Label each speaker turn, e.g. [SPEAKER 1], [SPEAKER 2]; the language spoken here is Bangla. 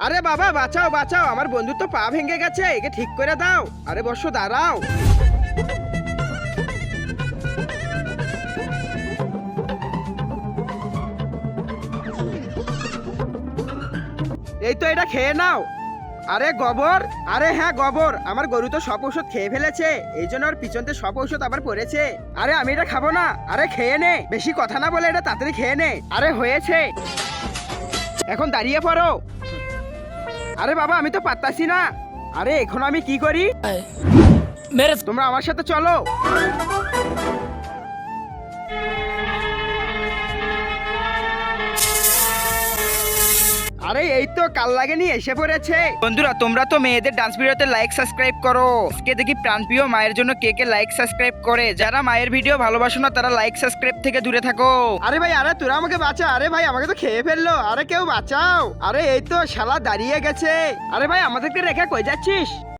[SPEAKER 1] আরে বাবা বাঁচাও বাঁচাও, আমার বন্ধু তো পা ভেঙে গেছে, একে ঠিক করে দাও। আরে বর্ষ দাঁড়াও। এই তো এটা খেয়ে নাও। আরে গোবর, আরে হ্যাঁ গোবর, আমার গরু তো সব ঔষধ খেয়ে ফেলেছে, এই জন্য ওর পিছনতে সব ঔষধ আবার পড়েছে। আরে আমি এটা খাবো না, আরে খেয়ে নে, বেশি কথা না বলে এটা তাড়াতাড়ি খেয়ে নে। আরে হয়েছে, এখন দাঁড়িয়ে পড়ো। আরে বাবা আমি তো পারতাছি না। আরে এখন আমি কি করি?
[SPEAKER 2] मेरे
[SPEAKER 1] তোমরা আমার সাথে চলো। আরে এই তো কাল লাগেনি এসে পড়েছে। বন্ধুরা তোমরা তো মেয়েদের ডান্স ভিডিওতে লাইক সাবস্ক্রাইব করো, আজকে দেখি প্রাণপ্রিয় মায়ের জন্য কে কে লাইক সাবস্ক্রাইব করে। যারা মায়ের ভিডিও ভালোবাসো না তারা লাইক সাবস্ক্রাইব থেকে দূরে থাকো। আরে ভাই, আরে তোরা আমাকে বাঁচা। আরে ভাই আমাকে তো খেয়ে ফেললো, আরে কেউ বাঁচাও। আরে এই তো শালা দাঁড়িয়ে গেছে। আরে ভাই আমাদেরকে রেখে কই যাচ্ছিস?